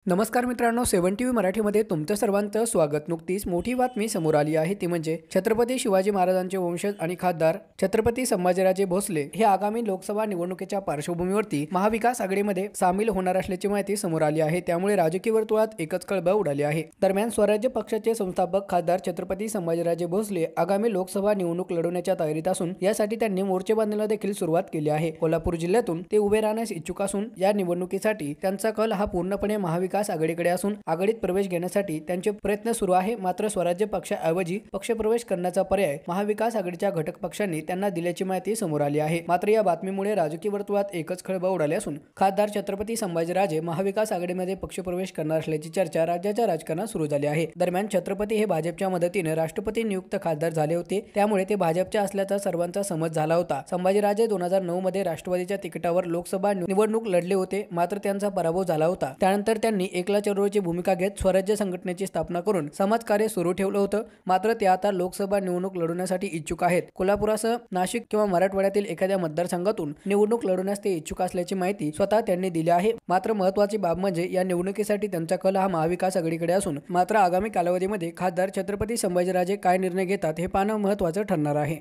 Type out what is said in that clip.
नमस्कार मित्रांनो, 7 टीव्ही मराठीमध्ये तुमचं सर्वांचं स्वागत। नुकतीच मोठी बातमी समोर आली आहे ती म्हणजे छत्रपती शिवाजी महाराजांचे वंशज आणि खासदार छत्रपती संभाजीराजे भोसले हे आगामी लोकसभा निवडणुकीच्या पार्श्वभूमीवरती महाविकास आघाडीमध्ये सामील होणार असल्याची माहिती समोर आली आहे। त्यामुळे राजकीय वर्तुळात एकच खळबळ उडाली आहे। दरम्यान स्वराज्य पक्षाचे संस्थापक खासदार छत्रपती संभाजीराजे भोसले आगामी लोकसभा निवडणूक लढवण्याच्या तयारीत असून यासाठी त्यांनी मोर्चे बांधण्याला देखील सुरुवात केली आहे। कोल्हापूर जिल्ह्यातून ते उभे राहण्यास इच्छुक असून या निवडणुकीसाठी त्यांचा कल हा पूर्णपणे महाविकास आघाडीकडे असून आघाडीत प्रवेश घेण्यासाठी त्यांचे प्रयत्न सुरू आहे। मात्र स्वराज्य पक्षाऐवजी पक्षप्रवेश करण्याचा पर्याय महाविकास आघाडीच्या घटक पक्षांनी त्यांना दिल्याची माहिती समोर आली आहे। मात्र या बातमीमुळे राजकीय वर्तुळात एकच खळबळ उडाली असून खासदार छत्रपती संभाजीराजे महाविकास आघाडीमध्ये पक्षप्रवेश करणार असल्याची चर्चा राज्याच्या राजकारणात सुरू झाली आहे। दरम्यान छत्रपती हे भाजपच्या मदतीने राष्ट्रपती नियुक्त खासदार झाले होते, त्यामुळे ते भाजपच्या असल्याचा सर्वांचा समज झाला होता। संभाजीराजे 2009 मध्ये राष्ट्रवादीच्या तिकिटावर लोकसभा निवडणूक लढले होते, मात्र त्यांचा पराभव झाला होता। त्यानंतर त्यांनी एकला चळवळीची भूमिका घेत स्वराज्य संघटनेची स्थापना करून समाजकार्य सुरू ठेवलं होतं। मात्र ते आता लोकसभा निवडणूक लढवण्यासाठी इच्छुक आहेत। कोल्हापुरासह नाशिक किंवा मराठवाड्यातील एखाद्या मतदारसंघातून निवडणूक लढवण्यास ते इच्छुक असल्याची माहिती स्वतः त्यांनी दिली आहे। मात्र महत्त्वाची बाब म्हणजे या निवडणुकीसाठी त्यांचा कल हा महाविकास आघाडीकडे असून मात्र आगामी कालावधीमध्ये खासदार छत्रपती संभाजीराजे काय निर्णय घेतात हे पाहणं महत्त्वाचं ठरणार आहे।